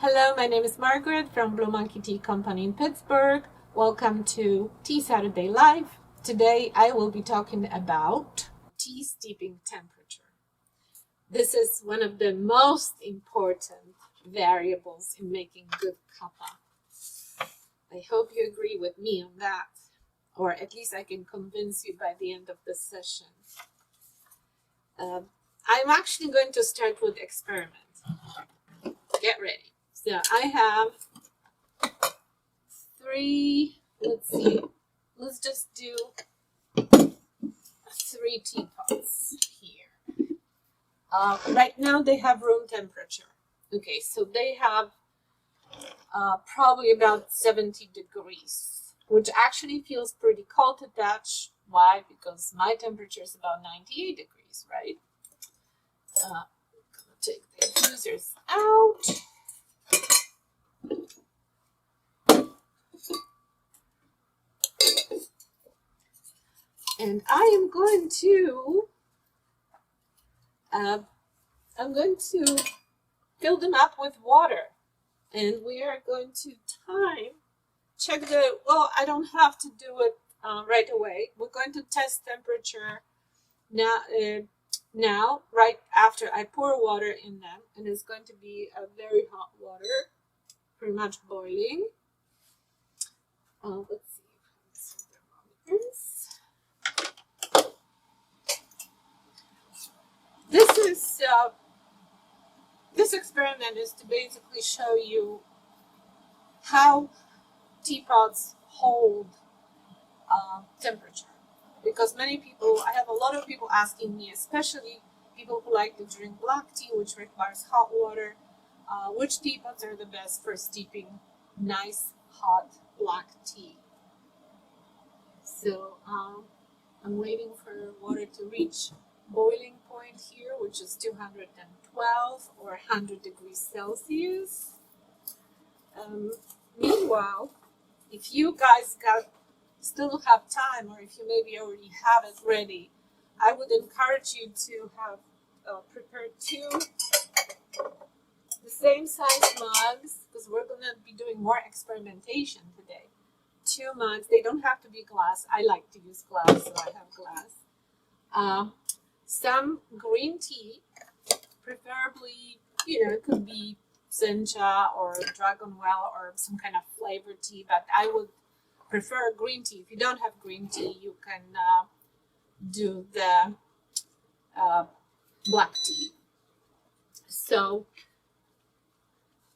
Hello, my name is Margaret from Blue Monkey Tea Company in Pittsburgh. Welcome to Tea Saturday Live. Today I will be talking about tea steeping temperature. This is one of the most important variables in making good kappa. I hope you agree with me on that, or at least I can convince you by the end of the session. I'm actually going to start with experiment. Get ready. So I have three, let's just do 3 teapots here. Right now they have room temperature. Okay, so they have probably about 70 degrees, which actually feels pretty cold to touch. Why? Because my temperature is about 98 degrees, right? I'm gonna take the diffusers out. And I am going to fill them up with water, and we are going to check well, I don't have to do it right away. We're going to test temperature now, right after I pour water in them, and it's going to be a very hot water, pretty much boiling. Let's see. This experiment is to basically show you how teapots hold temperature. Because I have a lot of people asking me, especially people who like to drink black tea, which requires hot water, which teapots are the best for steeping nice, hot black tea. So I'm waiting for water to reach boiling point here, which is 212 or 100 degrees Celsius. Meanwhile, if you guys still have time, or if you maybe already have it ready, I would encourage you to have prepared 2 the same size mugs, because we're going to be doing more experimentation today. 2 mugs. They don't have to be glass. I like to use glass, so I have glass. Some green tea, preferably, it could be sencha or dragonwell or some kind of flavored tea, but I would prefer green tea. If you don't have green tea, you can do the black tea. So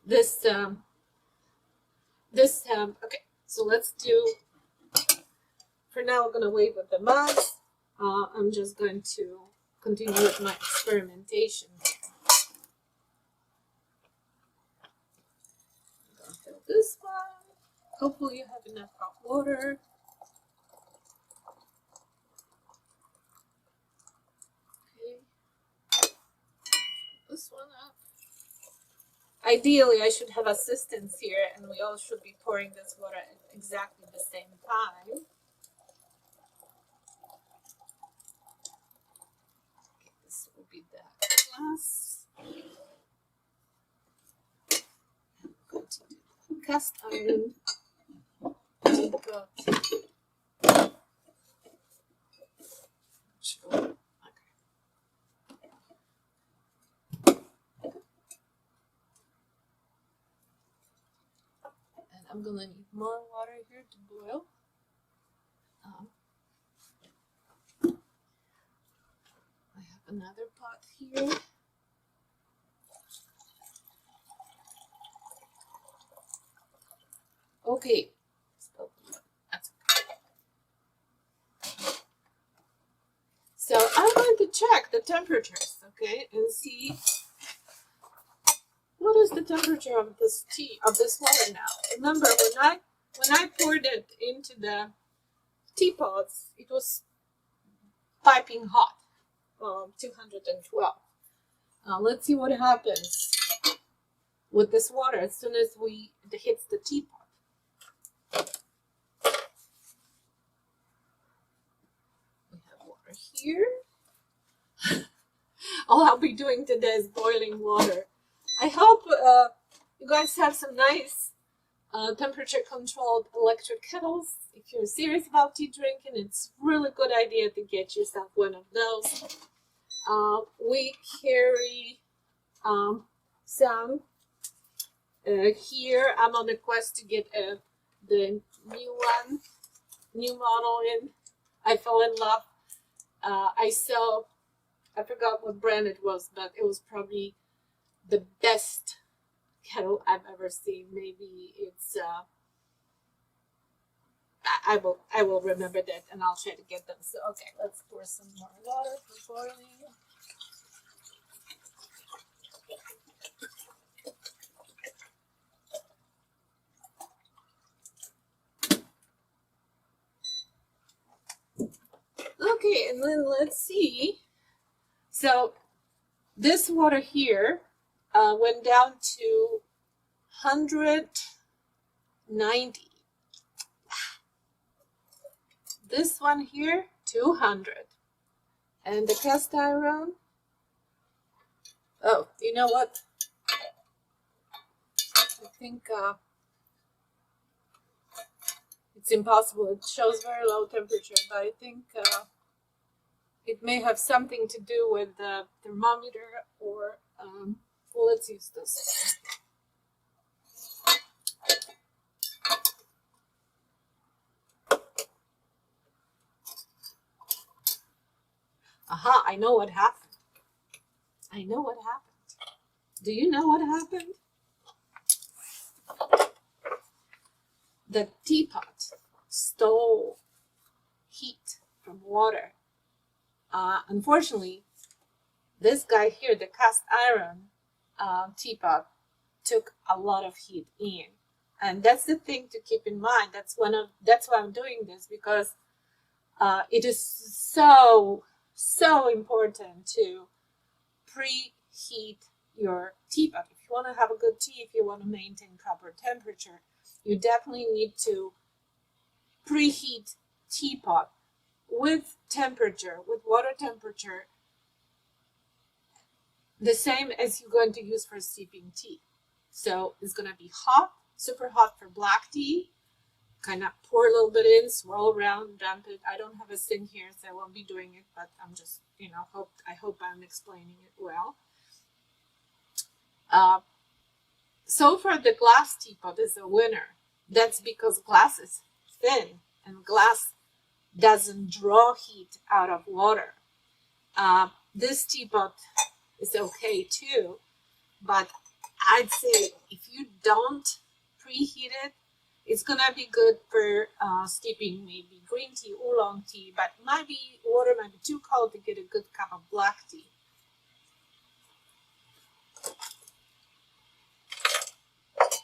okay, so let's do, for now we're going to wait with the mugs. I'm just going to continue with my experimentation. I'm going to fill this one. Hopefully you have enough hot water. Okay. This one up. Ideally, I should have assistants here, and we all should be pouring this water at exactly the same time. Okay, this will be the glass. I'm going to do the cast iron teapot. Sure. I'm gonna need more water here to boil. I have another pot here. Okay, that's okay. So I'm going to check the temperatures, okay, and see what is the temperature of this water now. Remember, when I poured it into the teapots, it was piping hot, 212. Let's see what happens with this water as soon as it hits the teapot. We have water here. All I'll be doing today is boiling water. I hope you guys have some nice temperature controlled electric kettles. If you're serious about tea drinking, it's a really good idea to get yourself one of those. We carry some here. I'm on a quest to get the new model in. I fell in love. I forgot what brand it was, but it was probably the best kettle I've ever seen. Maybe it's I will remember that, and I'll try to get them. So okay, let's pour some more water for boiling. Okay, and then let's see. So this water here went down to 190. This one here, 200. And the cast iron, oh, you know what? I think it's impossible. It shows very low temperature, but I think it may have something to do with the thermometer or, well, let's use this. Aha, I know what happened. I know what happened. Do you know what happened? The teapot stole heat from water. Unfortunately, this guy here, the cast iron teapot, took a lot of heat in. And that's the thing to keep in mind. That's why I'm doing this, because it is so important to preheat your teapot. If you want to have a good tea, if you want to maintain proper temperature, you definitely need to preheat teapot with temperature, with water temperature, the same as you're going to use for steeping tea. So it's going to be hot, super hot for black tea. Kind of pour a little bit in, swirl around, dump it. I don't have a sink here, so I won't be doing it, but I'm just, I hope I'm explaining it well. So far, the glass teapot is a winner. That's because glass is thin, and glass doesn't draw heat out of water. This teapot is okay too, but I'd say if you don't preheat it, it's gonna be good for steeping maybe green tea, oolong tea, but water might be too cold to get a good cup of black tea.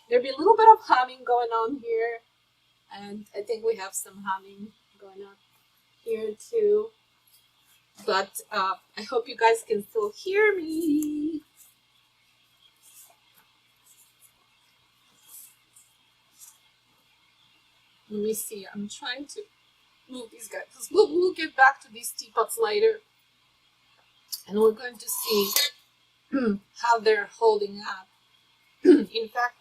There'll be a little bit of humming going on here, and I think we have some humming going on here too. But I hope you guys can still hear me. Let me see. I'm trying to move these guys, because we'll get back to these teapots later, and we're going to see how they're holding up. In fact,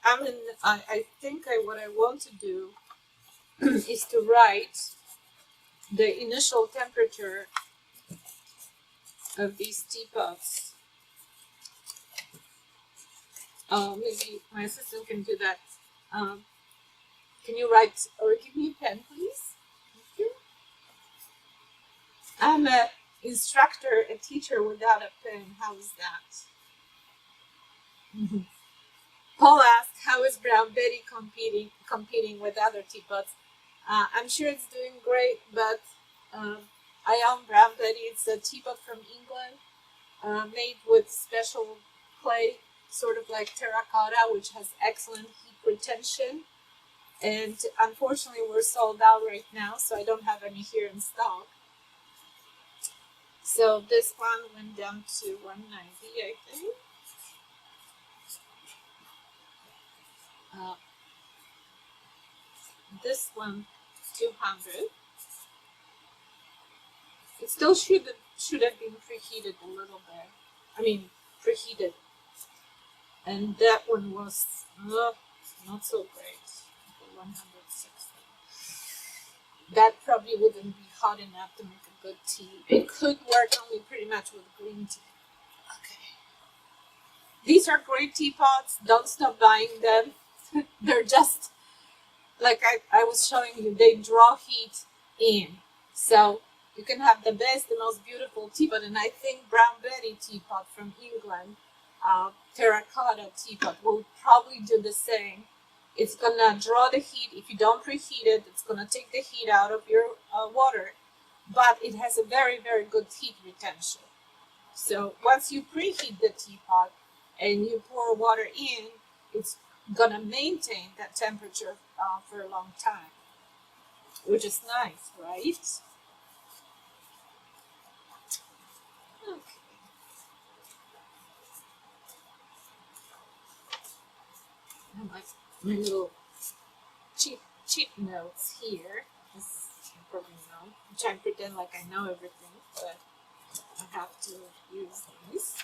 I think what I want to do is to write the initial temperature of these teapots. Maybe my assistant can do that. Can you write, or give me a pen, please? Thank you. I'm an instructor, a teacher without a pen. How is that? Paul asked, how is Brown Betty competing with other teapots? I'm sure it's doing great, but I own Brown Betty. It's a teapot from England, made with special clay, sort of like terracotta, which has excellent heat retention. And unfortunately, we're sold out right now, so I don't have any here in stock. So this one went down to 190, I think. This one, 200. It still should have been preheated a little bit. I mean, preheated. and that one was not so great for 160. That probably wouldn't be hot enough to make a good tea. It could work only pretty much with green tea. Okay. These are great teapots. Don't stop buying them. They're just, like I was showing you, they draw heat in. So you can have the best, the most beautiful teapot. And I think Brown Betty teapot from England, terracotta teapot, will probably do the same. It's gonna draw the heat. If you don't preheat it, it's gonna take the heat out of your water. But it has a very, very good heat retention. So once you preheat the teapot and you pour water in, it's gonna maintain that temperature for a long time, which is nice, right? Okay. And my little cheap notes here. As you probably know, I'm trying to pretend like I know everything, but I have to use these.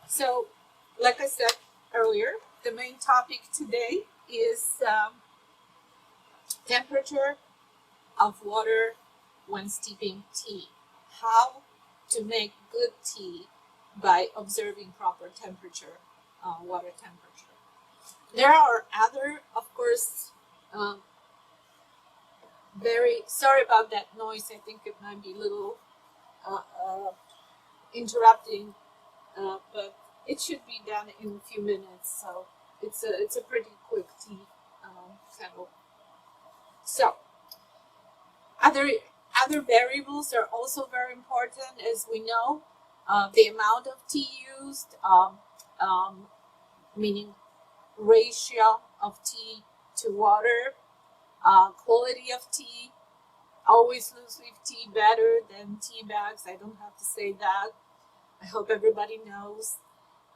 So, like I said earlier, the main topic today is temperature of water when steeping tea. How to make good tea by observing proper temperature, water temperature. There are other, of course, very sorry about that noise. I think it might be a little interrupting, but it should be done in a few minutes. So it's a pretty quick tea kettle. So other variables are also very important, as we know. The amount of tea used, meaning ratio of tea to water, quality of tea. Always loose leaf tea better than tea bags. I don't have to say that. I hope everybody knows.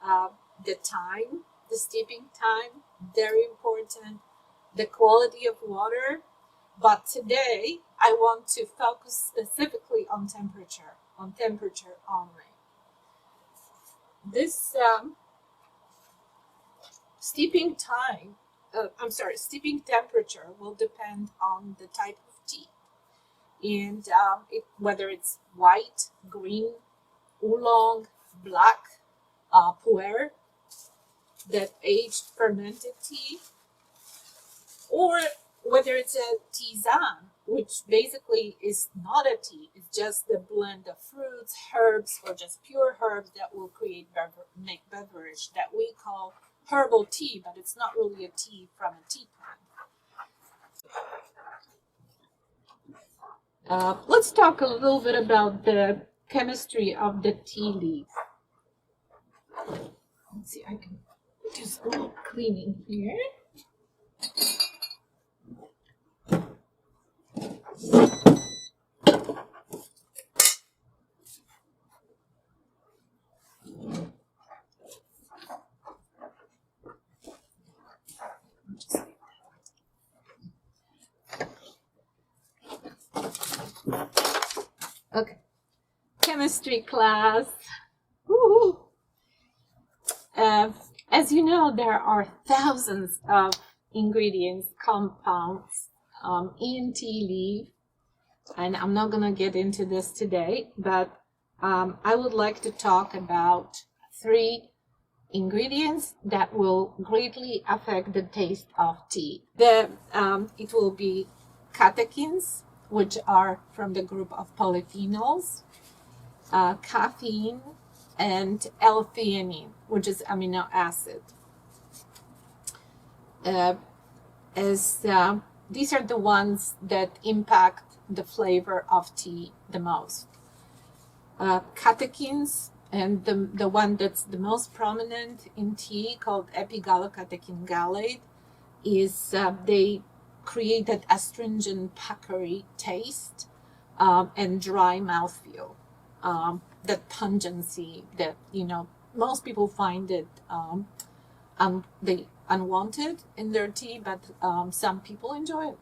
The time, the steeping time, very important. The quality of water. But today, I want to focus specifically on temperature only. This steeping temperature will depend on the type of tea. And whether it's white, green, oolong, black, pu'er, that aged fermented tea, or whether it's a tisane, which basically is not a tea, it's just the blend of fruits, herbs, or just pure herbs that will make beverage that we call herbal tea, but it's not really a tea from a tea plant. Let's talk a little bit about the chemistry of the tea leaf. Let's see, I can just go cleaning here. Okay, chemistry class. Woo-hoo. As you know, there are thousands of ingredients, compounds in tea leaf, and I'm not going to get into this today, but I would like to talk about 3 ingredients that will greatly affect the taste of tea. It will be catechins, which are from the group of polyphenols, caffeine, and L-theanine, which is amino acid. These are the ones that impact the flavor of tea the most. Catechins, and the one that's the most prominent in tea, called epigallocatechin gallate, is they create that astringent puckery taste and dry mouthfeel. That pungency that, most people find it unwanted in their tea, but some people enjoy it.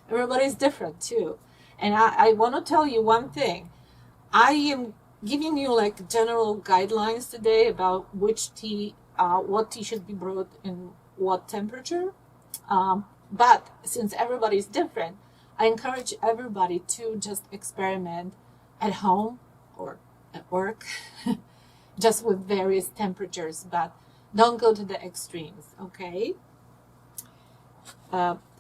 Everybody's different too. And I want to tell you one thing. I am giving you like general guidelines today about which tea, what tea should be brewed in what temperature. But since everybody's different, I encourage everybody to just experiment at home or at work, just with various temperatures, but don't go to the extremes, okay?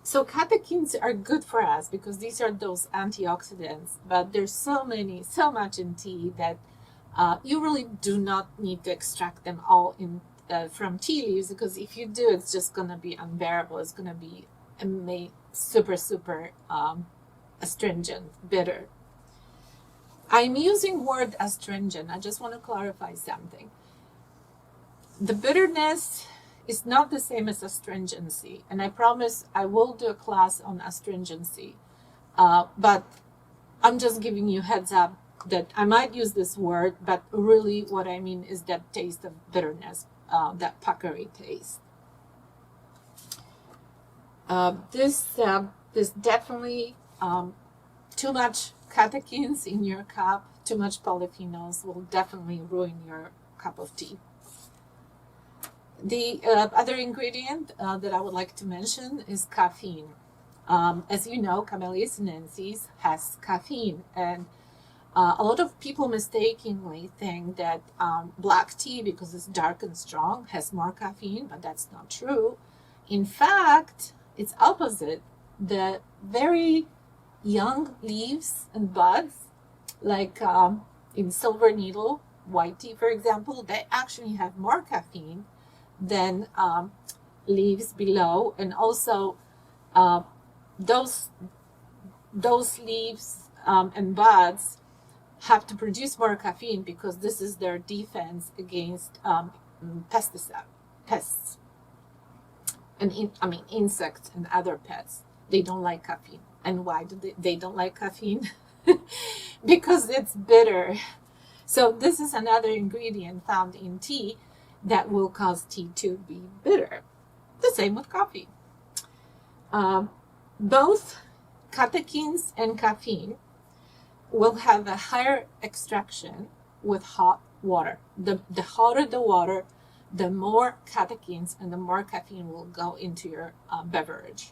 So catechins are good for us because these are those antioxidants, but there's so much in tea that you really do not need to extract them all from tea leaves, because if you do, it's just going to be unbearable. It's going to be super astringent, bitter. I'm using word astringent. I just want to clarify something. The bitterness is not the same as astringency, and I promise I will do a class on astringency, but I'm just giving you heads up that I might use this word, but really what I mean is that taste of bitterness, that puckery taste. This definitely too much catechins in your cup, too much polyphenols will definitely ruin your cup of tea. The other ingredient that I would like to mention is caffeine. As you know, Camellia sinensis has caffeine, and a lot of people mistakenly think that black tea, because it's dark and strong, has more caffeine, but that's not true. In fact, it's opposite. The very young leaves and buds, like in silver needle, white tea, for example, they actually have more caffeine than leaves below, and also those leaves and buds have to produce more caffeine because this is their defense against pests, and insects and other pests. They don't like caffeine. And why do they don't like caffeine? Because it's bitter. So this is another ingredient found in tea that will cause tea to be bitter. The same with coffee. Both catechins and caffeine will have a higher extraction with hot water. The hotter the water, the more catechins and the more caffeine will go into your beverage.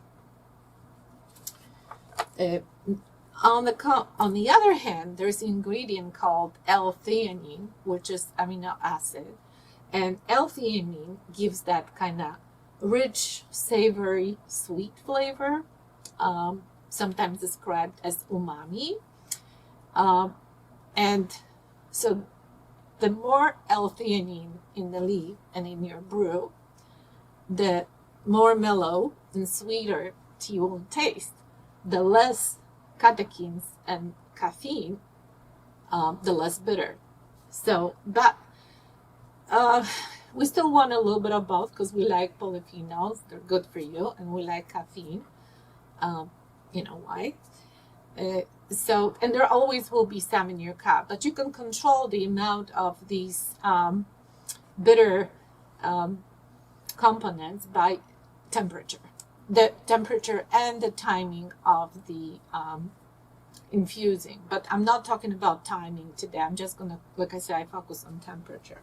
On the other hand, there's an ingredient called L-theanine, which is amino acid. And L-theanine gives that kind of rich, savory, sweet flavor, sometimes described as umami. And so the more L-theanine in the leaf and in your brew, the more mellow and sweeter tea will taste. The less catechins and caffeine, the less bitter. So, but we still want a little bit of both because we like polyphenols. They're good for you, and we like caffeine. You know why? So, and there always will be some in your cup, but you can control the amount of these bitter components by temperature. The temperature and the timing of the infusing. But I'm not talking about timing today. I'm just going to, like I said, I focus on temperature.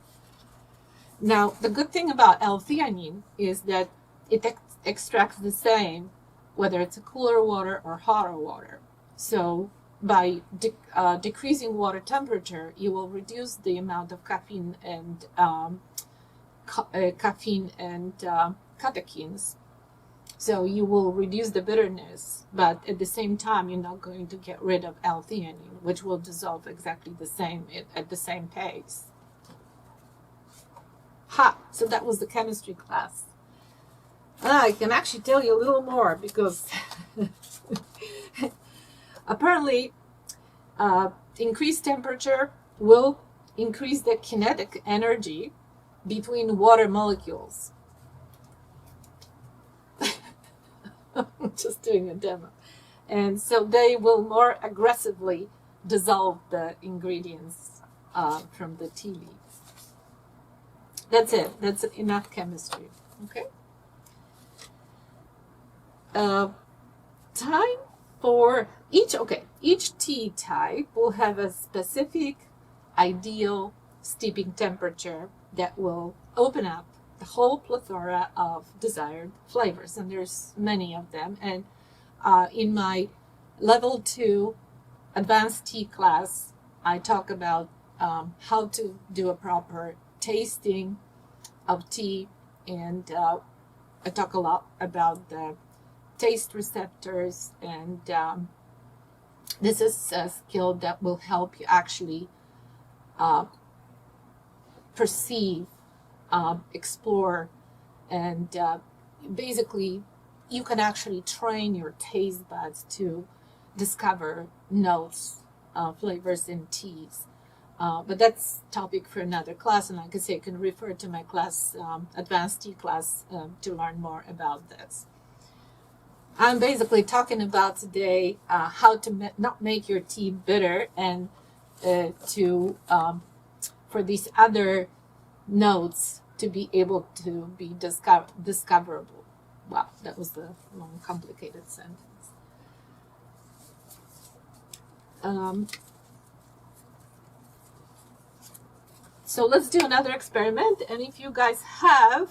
Now, the good thing about L-theanine is that it extracts the same, whether it's a cooler water or hotter water. So by decreasing water temperature, you will reduce the amount of caffeine and catechins. So you will reduce the bitterness, but at the same time, you're not going to get rid of L-theanine, which will dissolve exactly the same at the same pace. So that was the chemistry class. I can actually tell you a little more because apparently increased temperature will increase the kinetic energy between water molecules. I'm just doing a demo. And so they will more aggressively dissolve the ingredients from the tea leaves. That's it. That's enough chemistry. Okay. Time for each tea type will have a specific ideal steeping temperature that will open up the whole plethora of desired flavors, and there's many of them. And in my level 2 advanced tea class, I talk about how to do a proper tasting of tea, and I talk a lot about the taste receptors, and this is a skill that will help you actually perceive, explore, and basically you can actually train your taste buds to discover notes, flavors in teas. But that's topic for another class, and like I say, you can refer to my class, advanced tea class, to learn more about this. I'm basically talking about today how to not make your tea bitter, and for these other notes to be able to be discoverable. Wow, that was a long, complicated sentence. So let's do another experiment, and if you guys have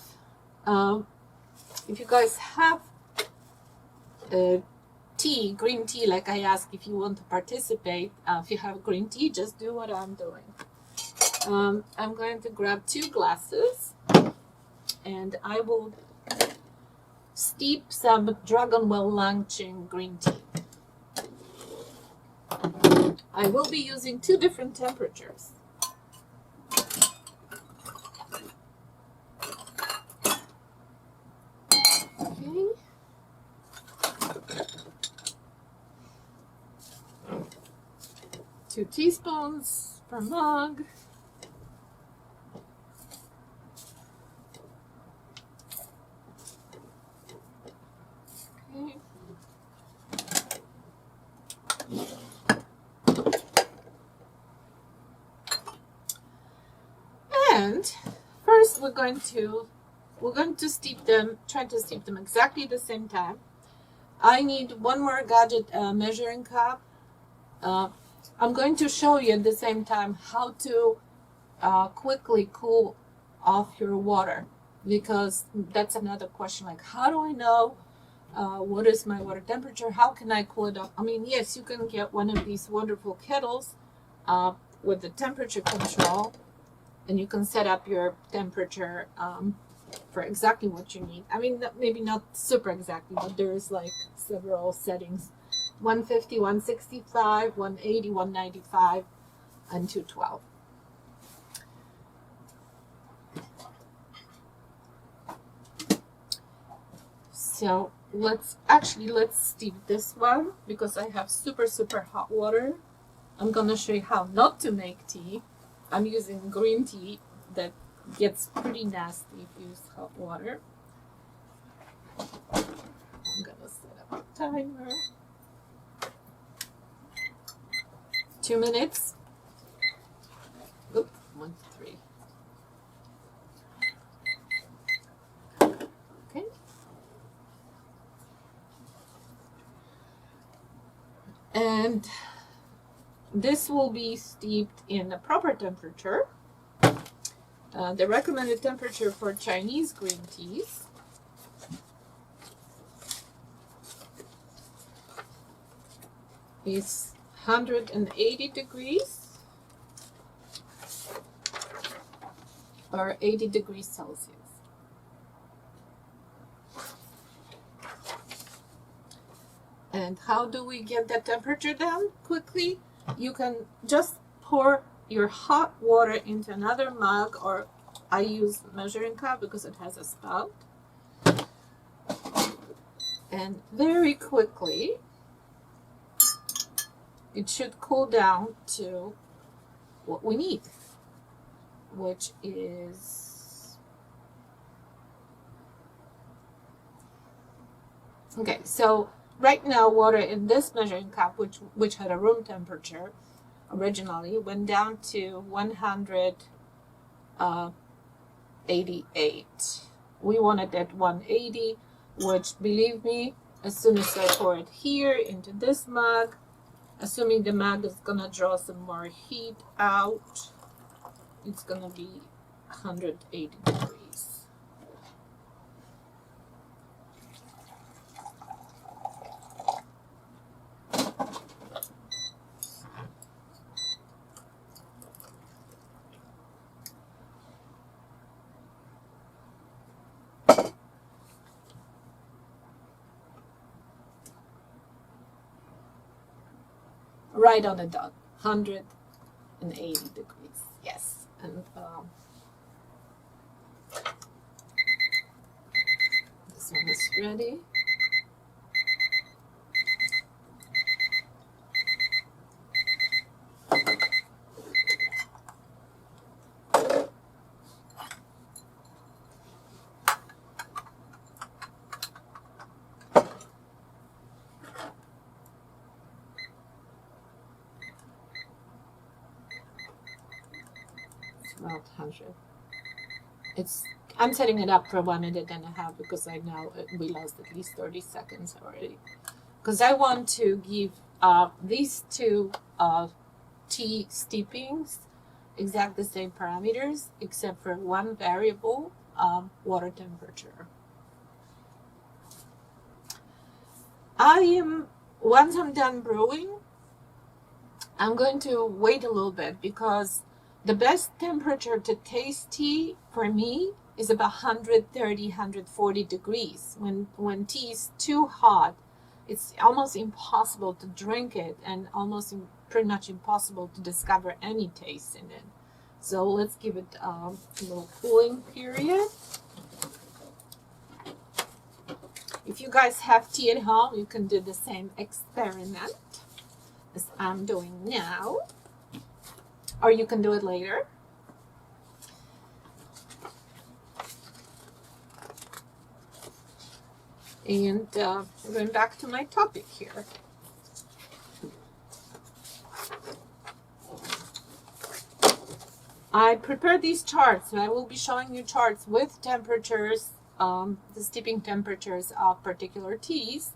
tea, green tea, like I asked, if you want to participate, if you have green tea, just do what I'm doing. I'm going to grab 2 glasses, and I will steep some Dragonwell Langching green tea. I will be using 2 different temperatures. Okay. 2 teaspoons per mug. Okay. And first we're going to steep them, try to steep them exactly the same time. I need one more gadget measuring cup. I'm going to show you at the same time how to quickly cool off your water, because that's another question, like how do I know what is my water temperature? How can I cool it off? I mean, yes, you can get one of these wonderful kettles with the temperature control, and you can set up your temperature for exactly what you need. I mean, maybe not super exactly, but there's like several settings: 150, 165, 180, 195, and 212. So let's steep this one, because I have super hot water. I'm gonna show you how not to make tea. I'm using green tea that gets pretty nasty if you use hot water. I'm gonna set up a timer. 2 minutes. Oop, 1, 3. Okay. And this will be steeped in the proper temperature. The recommended temperature for Chinese green teas is 180 degrees or 80 degrees Celsius. And how do we get that temperature down quickly? You can just pour your hot water into another mug, or I use measuring cup because it has a spout. And very quickly, it should cool down to what we need, which is, okay, so right now water in this measuring cup, which had a room temperature originally, went down to 188. We want it at 180, which, believe me, as soon as I pour it here into this mug, assuming the mug is gonna draw some more heat out, it's gonna be 180 degrees. Right on the dot, 180 degrees. Yes, and this one is ready. About 100. I'm setting it up for 1.5 because I know we lost at least 30 seconds already. Because I want to give these two tea steepings exact the same parameters except for one variable, water temperature. Once I'm done brewing, I'm going to wait a little bit because the best temperature to taste tea for me is about 130, 140 degrees. When tea is too hot, it's almost impossible to drink it and almost pretty much impossible to discover any taste in it. So let's give it a little cooling period. If you guys have tea at home, you can do the same experiment as I'm doing now. Or you can do it later. And going back to my topic here. I prepared these charts, and I will be showing you charts with temperatures, the steeping temperatures of particular teas.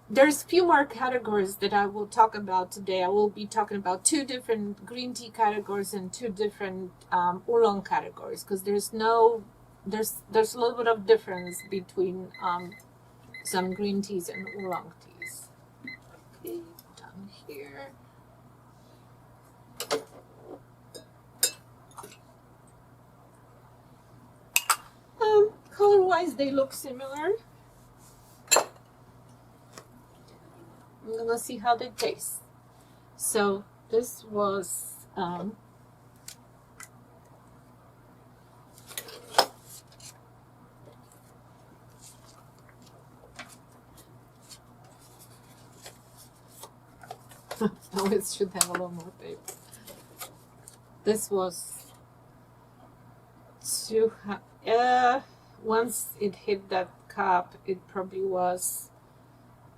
There's a few more categories that I will talk about today. I will be talking about 2 different green tea categories and 2 different oolong categories, because there's a little bit of difference between some green teas and oolong teas. Okay, done here. Color-wise, they look similar. I'm gonna see how they taste. So this was I always should have a little more paper. This was once it hit that cup, it probably was,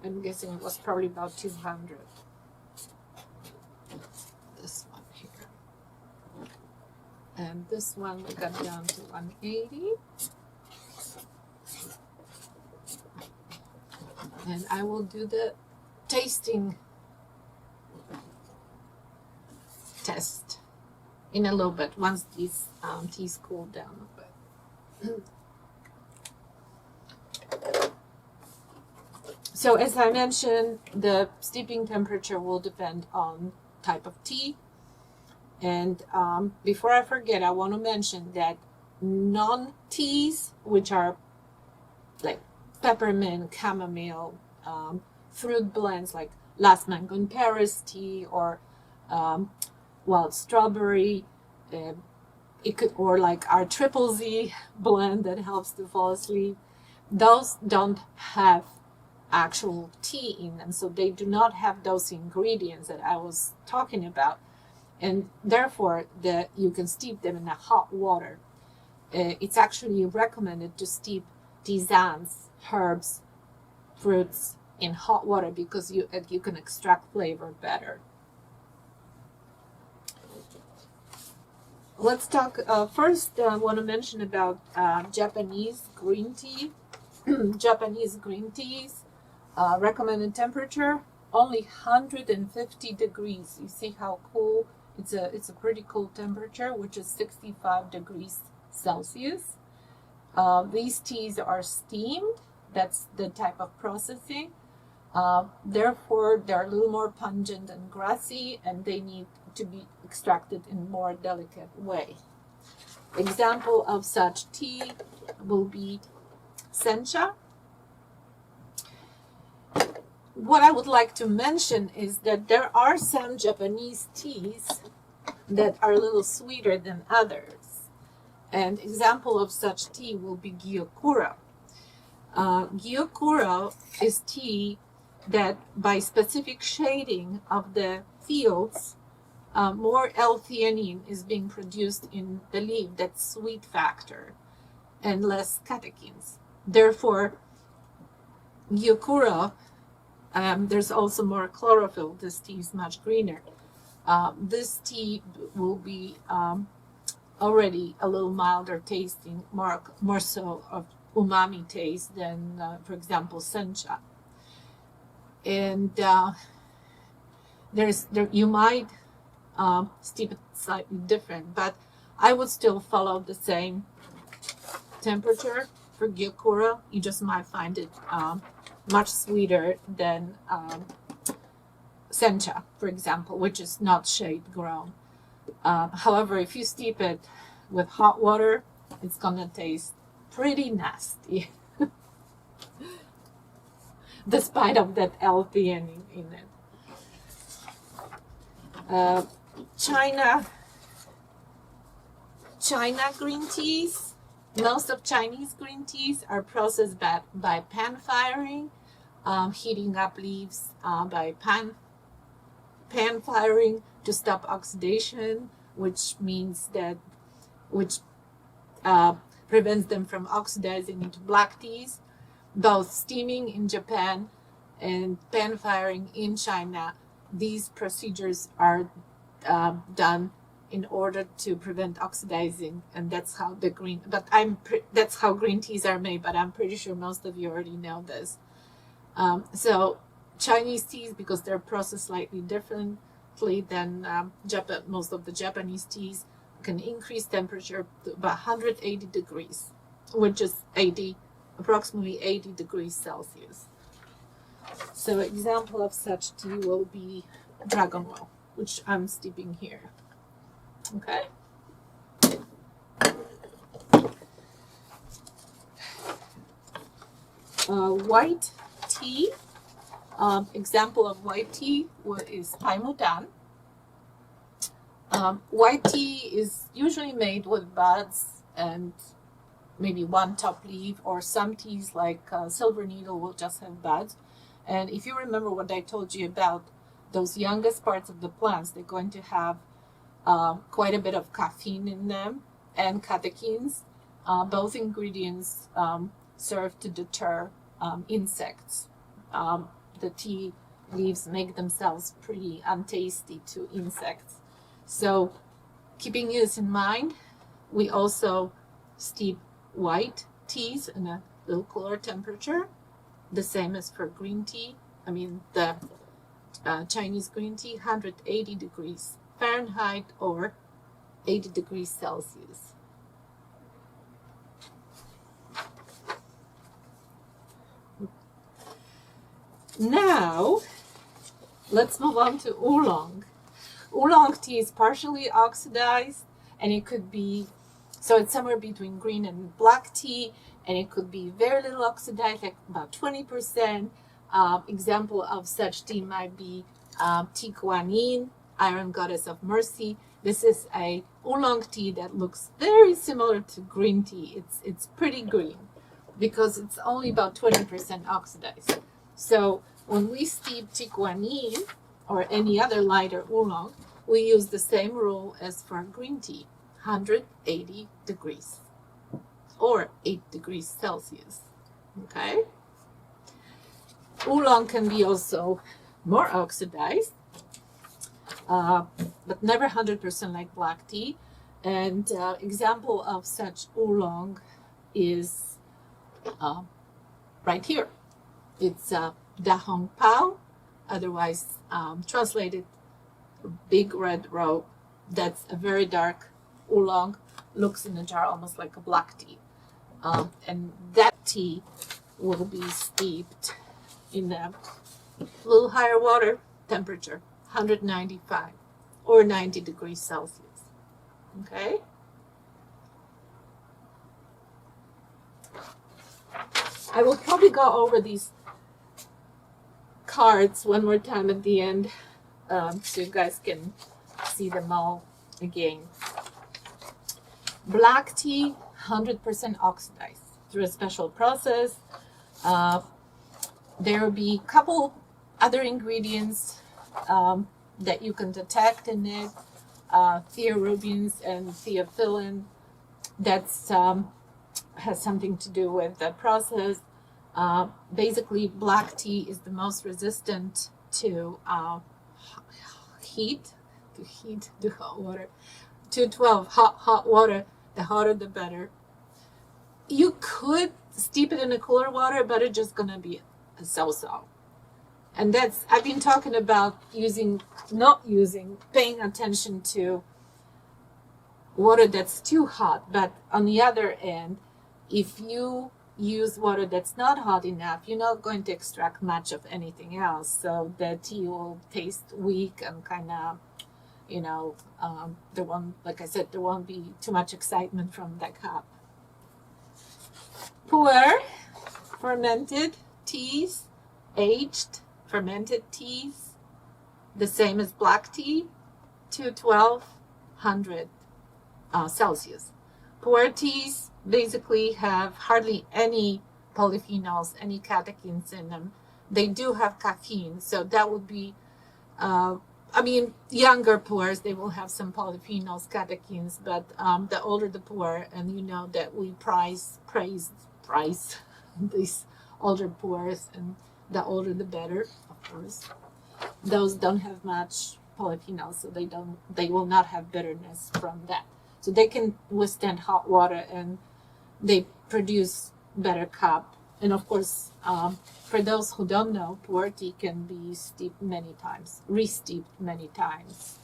I'm guessing it was probably about 200. This one here. And this one we got down to 180. And I will do the tasting test in a little bit once these teas cool down a bit. So as I mentioned, the steeping temperature will depend on type of tea. And before I forget, I want to mention that non-teas, which are like peppermint, chamomile, fruit blends like Last Mango in Paris tea, or wild strawberry, it could, or like our Triple Z blend that helps to fall asleep, those don't have actual tea in them, so they do not have those ingredients that I was talking about, and therefore you can steep them in a hot water. It's actually recommended to steep tisanes, herbs, fruits in hot water because you can extract flavor better. Let's talk first. I want to mention about Japanese green tea. Japanese green teas, recommended temperature only 150 degrees. You see how cool? It's a pretty cool temperature, which is 65 degrees Celsius. These teas are steamed. That's the type of processing. Therefore, they're a little more pungent and grassy, and they need to be extracted in a more delicate way. Example of such tea will be sencha. What I would like to mention is that there are some Japanese teas that are a little sweeter than others. And example of such tea will be gyokuro. Gyokuro is tea that by specific shading of the fields, more L-theanine is being produced in the leaf, that's sweet factor, and less catechins. Therefore, gyokuro, there's also more chlorophyll. This tea is much greener. This tea will be already a little milder tasting, more so of umami taste than, for example, sencha. And you might steep it slightly different, but I would still follow the same temperature for gyokuro. You just might find it much sweeter than sencha, for example, which is not shade grown. However, if you steep it with hot water, it's gonna taste pretty nasty, despite of that L-theanine in it. China green teas. Most of Chinese green teas are processed by pan firing, heating up leaves by pan firing to stop oxidation, which prevents them from oxidizing into black teas. Both steaming in Japan and pan firing in China, these procedures are done in order to prevent oxidizing, and that's how the green. That's how green teas are made. But I'm pretty sure most of you already know this. So Chinese teas, because they're processed slightly differently than most of the Japanese teas, can increase temperature to about 180 degrees, which is approximately 80 degrees Celsius. So example of such tea will be dragon well, which I'm steeping here. Okay. White tea. Example of white tea is paimudan. White tea is usually made with buds and maybe one top leaf, or some teas like silver needle will just have buds. And if you remember what I told you about those youngest parts of the plants, they're going to have quite a bit of caffeine in them and catechins. Both ingredients serve to deter insects. The tea leaves make themselves pretty untasty to insects. So keeping this in mind, we also steep white teas in a little cooler temperature, the same as for green tea. I mean, the Chinese green tea, 180 degrees Fahrenheit or 80 degrees Celsius. Now, let's move on to oolong. Oolong tea is partially oxidized, and it could be, so it's somewhere between green and black tea, and it could be very little oxidized, like about 20%. Example of such tea might be tea Kuan Yin, Iron Goddess of Mercy. This is a oolong tea that looks very similar to green tea. It's pretty green because it's only about 20% oxidized. So when we steep tea Kuan Yin or any other lighter oolong, we use the same rule as for green tea, 180 degrees or 8 degrees Celsius. Okay? Oolong can be also more oxidized, but never 100% like black tea. And example of such oolong is right here. It's Da Hong Pao, otherwise translated big red robe. That's a very dark oolong, looks in the jar almost like a black tea. And that tea will be steeped in a little higher water temperature, 195 or 90 degrees Celsius. Okay? I will probably go over these cards one more time at the end, so you guys can see them all again. Black tea, 100% oxidized through a special process. There will be a couple other ingredients that you can detect in it, theorubins and theophylline. That's has something to do with the process. Basically, black tea is the most resistant to heat, to hot water. 212, hot water. The hotter, the better. You could steep it in a cooler water, but it's just gonna be a so-so. And that's, I've been talking about paying attention to water that's too hot. But on the other end, if you use water that's not hot enough, you're not going to extract much of anything else. So the tea will taste weak and kind of, like I said, there won't be too much excitement from that cup. Pu'er, fermented teas, aged fermented teas, the same as black tea, 212 Celsius. Pu'er teas basically have hardly any polyphenols, any catechins in them. They do have caffeine, so that would be, younger pu'ers, they will have some polyphenols, catechins, but the older the pu'er, and you know that we praise these older pu'ers, and the older the better, of course. Those don't have much polyphenols, so they will not have bitterness from that. So they can withstand hot water and they produce better cup. And of course, for those who don't know, pu'er tea can be steeped many times, re-steeped many times.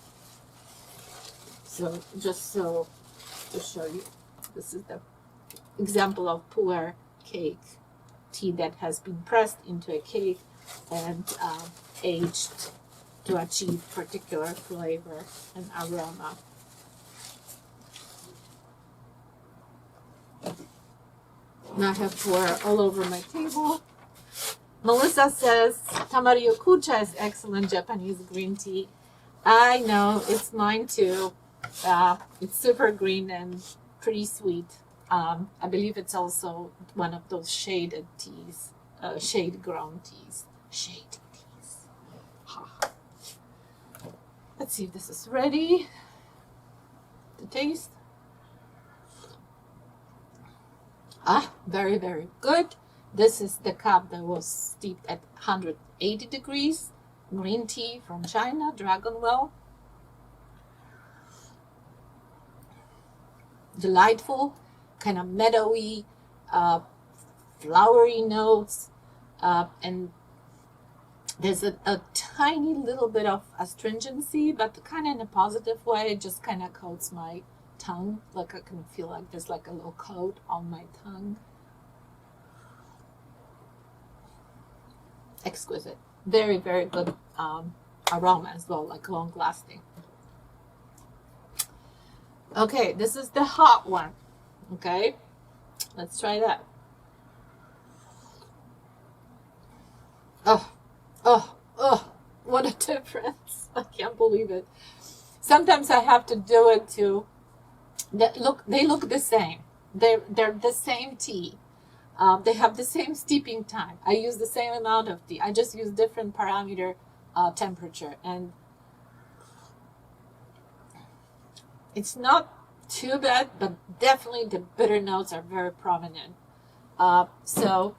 So just so to show you, this is the example of pu'er cake, tea that has been pressed into a cake and aged to achieve particular flavor and aroma. Now I have pu'er all over my table. Melissa says Tamaryokucha is excellent Japanese green tea. I know, it's mine too. It's super green and pretty sweet. I believe it's also one of those shaded teas, shade-grown teas. Shade teas. Ha. Let's see if this is ready to taste. Very, very good. This is the cup that was steeped at 180 degrees. Green tea from China, Dragon Well. Delightful, kind of meadowy, flowery notes. And there's a tiny little bit of astringency, but kind of in a positive way. It just kind of coats my tongue, like I can feel like there's like a little coat on my tongue. Exquisite. Very, very good aroma as well, like long lasting. Okay, this is the hot one. Okay, let's try that. Oh, what a difference. I can't believe it. Sometimes I have to do it too. They look the same. They're the same tea. They have the same steeping time. I use the same amount of tea. I just use different parameter temperature, and it's not too bad, but definitely the bitter notes are very prominent. So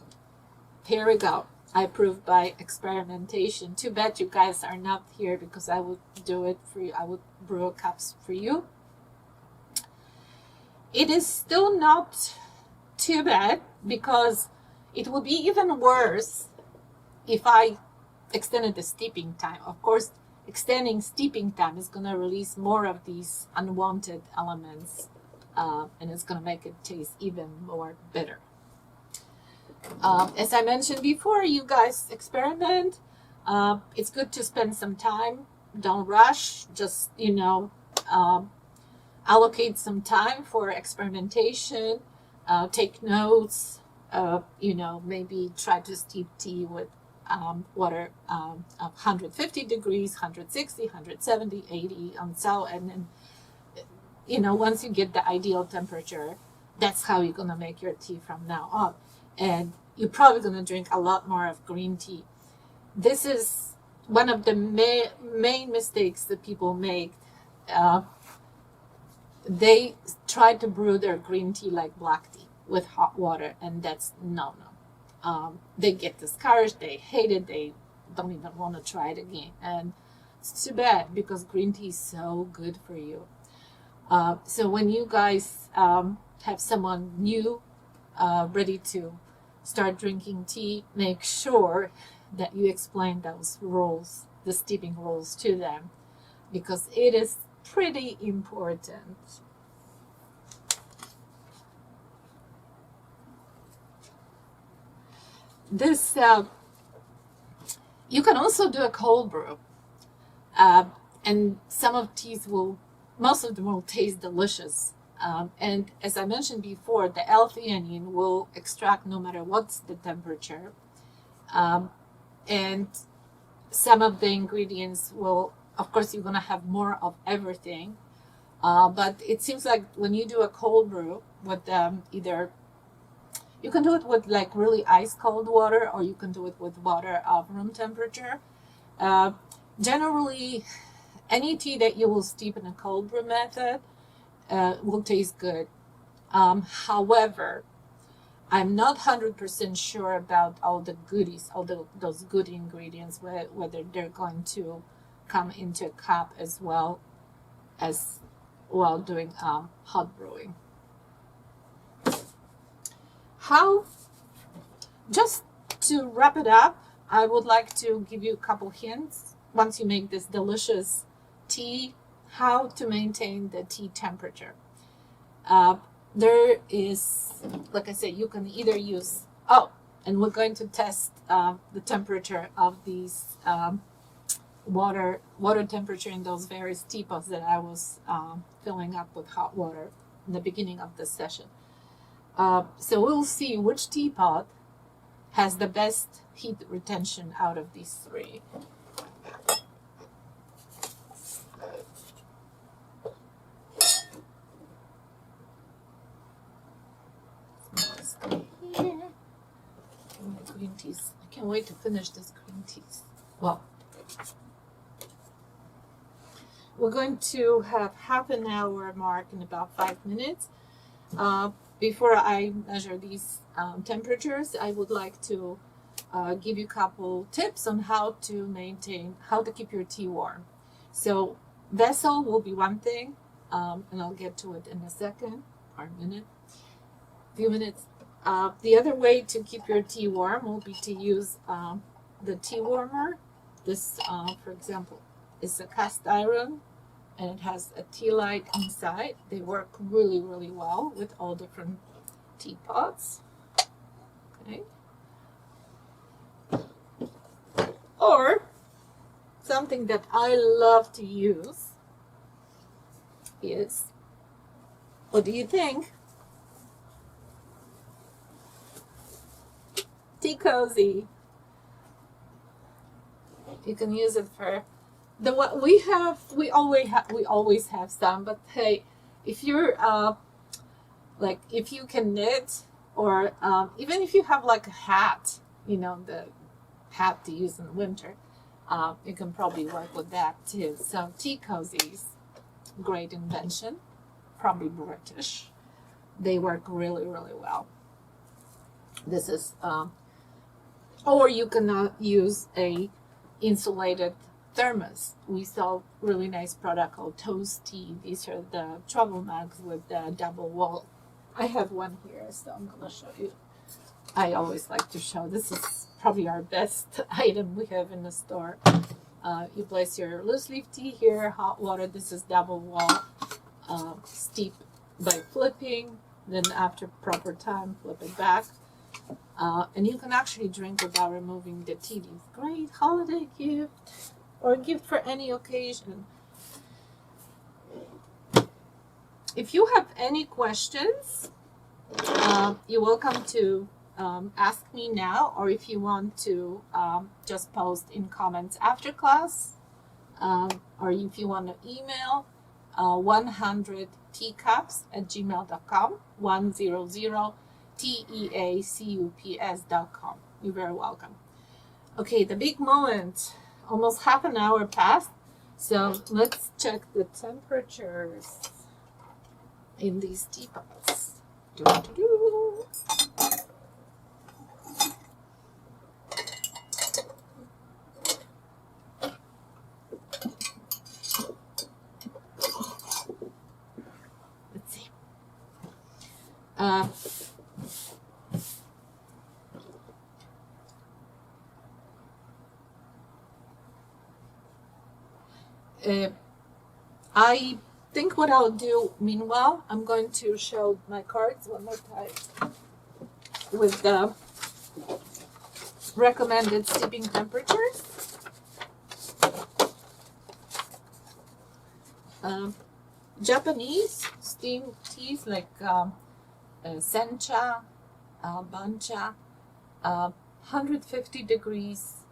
here we go. I approve by experimentation. Too bad you guys are not here, because I would do it for you. I would brew cups for you. It is still not too bad, because It would be even worse if I extended the steeping time. Of course, extending steeping time is going to release more of these unwanted elements, and it's going to make it taste even more bitter. As I mentioned before, you guys experiment. It's good to spend some time. Don't rush. Just, allocate some time for experimentation. Take notes. Maybe try to steep tea with water of 150 degrees, 160, 170, 80 on so, and then, once you get the ideal temperature, that's how you're going to make your tea from now on. And you're probably going to drink a lot more of green tea. This is one of the main mistakes that people make. They try to brew their green tea like black tea with hot water, and that's no. They get discouraged, they hate it, they don't even want to try it again. And it's too bad, because green tea is so good for you. So when you guys have someone new ready to start drinking tea, make sure that you explain those rules, the steeping rules, to them, because it is pretty important. This you can also do a cold brew, and most of them will taste delicious. And as I mentioned before, the L-theanine will extract no matter what's the temperature. And some of the ingredients will, of course, you're going to have more of everything. But it seems like when you do a cold brew with either, you can do it with like really ice cold water, or you can do it with water of room temperature. Generally, any tea that you will steep in a cold brew method will taste good. However, I'm not 100% sure about all the goodies, those good ingredients, whether they're going to come into a cup as well as while doing hot brewing. Just to wrap it up, I would like to give you a couple hints once you make this delicious tea, how to maintain the tea temperature. There is, like I said, you can either use, and we're going to test the temperature of these water temperature in those various teapots that I was filling up with hot water in the beginning of the session. So we'll see which teapot has the best heat retention out of these three. Green teas. I can't wait to finish this green teas. Well, we're going to have half an hour mark in about 5 minutes. Before I measure these temperatures, I would like to give you a couple tips on how to keep your tea warm. So vessel will be one thing, and I'll get to it in a second or a few minutes. The other way to keep your tea warm will be to use the tea warmer. This, for example, is a cast iron, and it has a tea light inside. They work really, really well with all different teapots. Okay. Or something that I love to use is, what do you think? Tea cozy. You can use it for what we have. We always have some. But hey, if you're if you can knit, or even if you have like a hat, the hat to use in the winter, you can probably work with that too. So tea cozies, great invention, probably British. They work really, really well. This is. Or you can use a insulated thermos. We sell really nice product called Toast Tea. These are the travel mugs with the double wall. I have one here, so I'm going to show you. I always like to show. This is probably our best item we have in the store. You place your loose leaf tea here, hot water. This is double wall. Steep by flipping. Then after proper time, flip it back. And you can actually drink without removing the tea leaf. Great holiday gift or gift for any occasion. If you have any questions, you're welcome to ask me now, or if you want to just post in comments after class, or if you want to email 100teacups@gmail.com, 100teacups.com. You're very welcome. Okay, the big moment. Almost half an hour passed, so let's check the temperatures in these teapots. Do-do-do. Let's see. I think what I'll do meanwhile, I'm going to show my cards one more time with the recommended steeping temperatures. Japanese steam teas like sencha, bancha, 150 degrees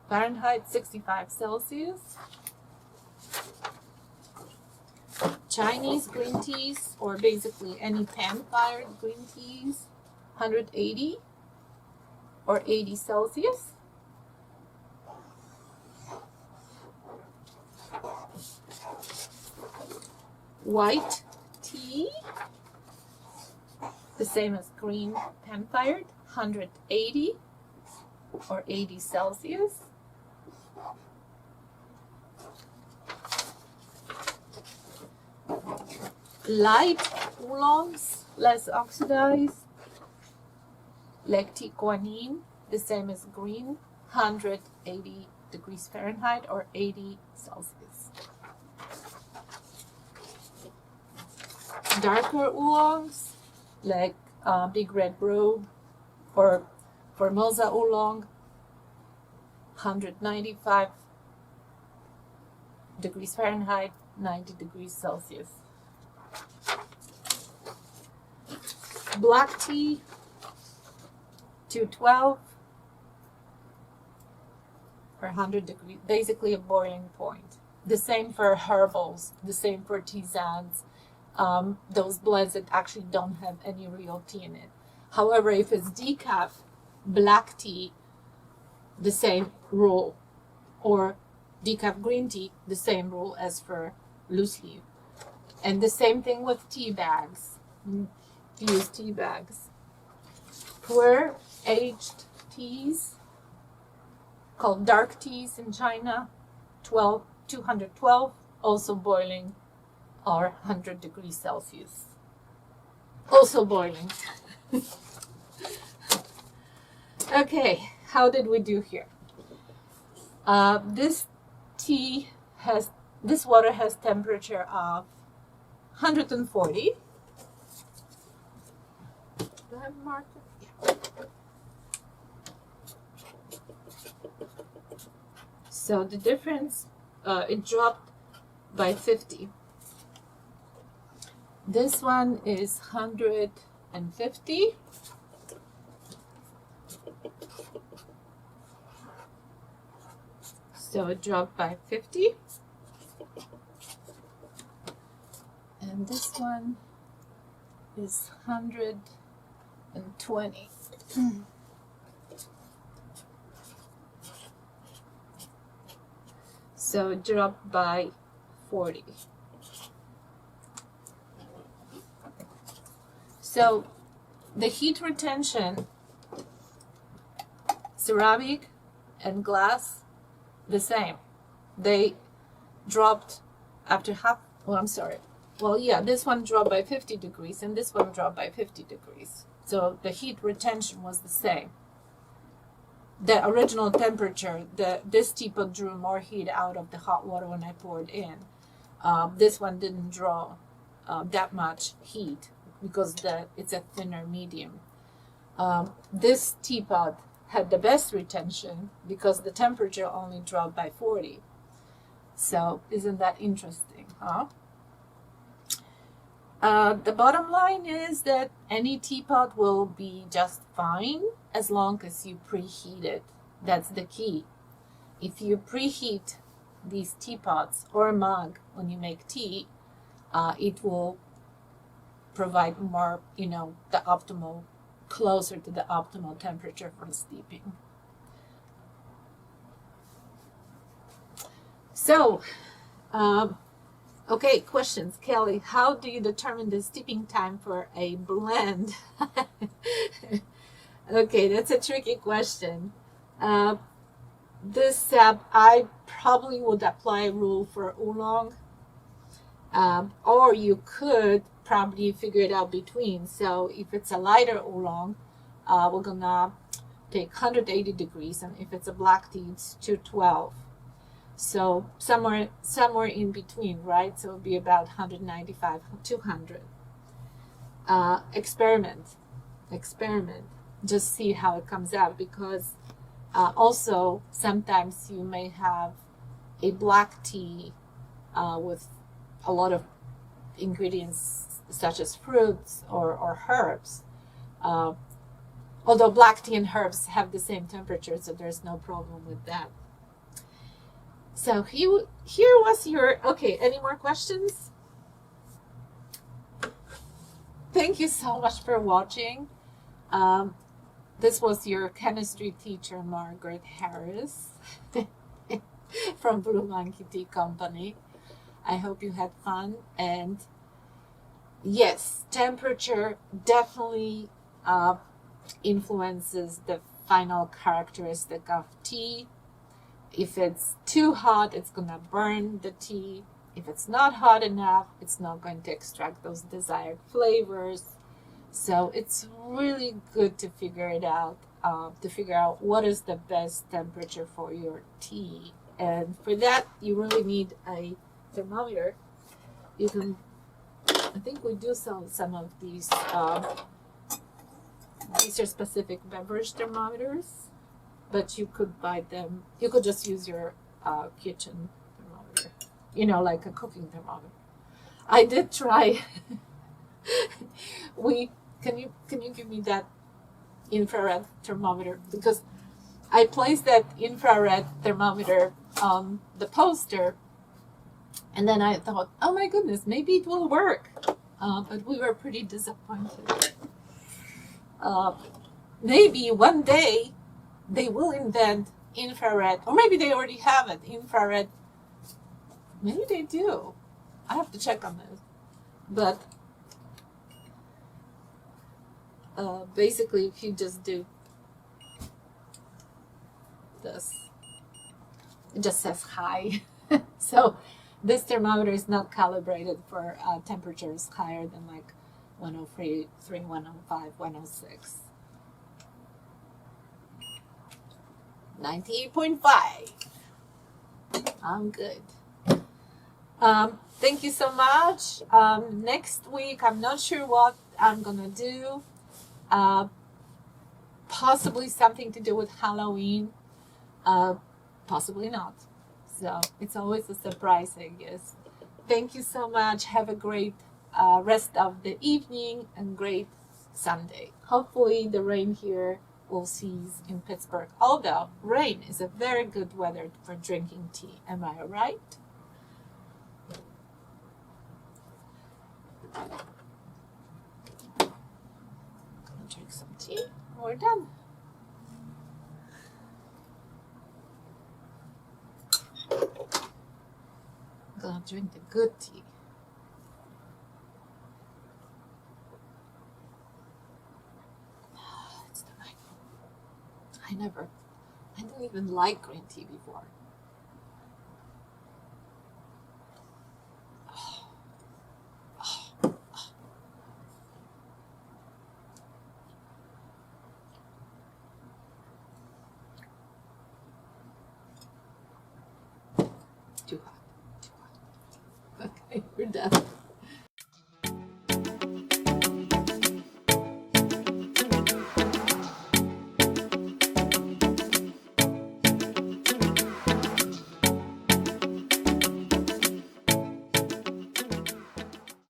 Fahrenheit, 65 Celsius. Chinese green teas, or basically any pan-fired green teas, 180 or 80 Celsius. White tea, the same as green pan-fired, 180 or 80 Celsius. Light oolongs, less oxidized, like tea guanyin, the same as green, 180 degrees Fahrenheit or 80 Celsius. Darker oolongs, like Big Red Robe or Formosa oolong, 195 degrees Fahrenheit, 90 degrees Celsius. Black tea, 212 or 100 degrees, basically a boiling point. The same for herbals, the same for tisanes, those blends that actually don't have any real tea in it. However, if it's decaf black tea, the same rule, or decaf green tea, the same rule as for loose leaf. And the same thing with tea bags. Use tea bags. Pu'er aged teas, called dark teas in China, 212, also boiling, or 100 degrees Celsius. Also boiling. Okay, how did we do here? This water has temperature of 140. Do I have a marker? Yeah. So the difference, it dropped by 50. This one is 150. So it dropped by 50. And this one is 120. So it dropped by 40. So the heat retention, ceramic and glass, the same. They dropped after well, yeah, this one dropped by 50 degrees and this one dropped by 50 degrees. So the heat retention was the same. The original temperature, this teapot drew more heat out of the hot water when I poured in. This one didn't draw that much heat because it's a thinner medium. This teapot had the best retention because the temperature only dropped by 40. So isn't that interesting, huh? The bottom line is that any teapot will be just fine as long as you preheat it. That's the key. If you preheat these teapots or a mug when you make tea, it will provide more, the optimal, closer to the optimal temperature for steeping. So, okay, questions. Kelly, how do you determine the steeping time for a blend? Okay, that's a tricky question. This I probably would apply a rule for oolong, or you could probably figure it out between. So if it's a lighter oolong, we're gonna take 180 degrees, and if it's a black tea, it's 212. So somewhere in between, right? So it'll be about 195, 200. Experiment. Just see how it comes out, because also sometimes you may have a black tea with a lot of ingredients such as fruits or herbs. Although black tea and herbs have the same temperature, so there's no problem with that. So here was your, okay, any more questions? Thank you so much for watching. This was your chemistry teacher, Margaret Harris, from Blue Monkey Tea Company. I hope you had fun. And yes, temperature definitely influences the final characteristic of tea. If it's too hot, it's gonna burn the tea. If it's not hot enough, it's not going to extract those desired flavors. So it's really good to figure it out, what is the best temperature for your tea. And for that, you really need a thermometer. You can, I think we do sell some of these. These are specific beverage thermometers, but you could buy them. You could just use your kitchen thermometer, like a cooking thermometer. I did try. Can you give me that infrared thermometer? Because I placed that infrared thermometer on the poster, and then I thought, oh my goodness, maybe it will work. But we were pretty disappointed. Maybe one day they will invent infrared, or maybe they already have it, infrared. Maybe they do. I have to check on this. But basically, if you just do this, it just says high. So this thermometer is not calibrated for temperatures higher than like 103, 105, 106. 98.5. I'm good. Thank you so much. Next week, I'm not sure what I'm gonna do. Possibly something to do with Halloween. Possibly not. So it's always a surprise, I guess. Thank you so much. Have a great rest of the evening and great Sunday. Hopefully the rain here will cease in Pittsburgh. Although rain is a very good weather for drinking tea. Am I right? I'm gonna drink some tea. We're done. I'm gonna drink the good tea. It's delightful. I didn't even like green tea before. Too hot. Okay, we're done.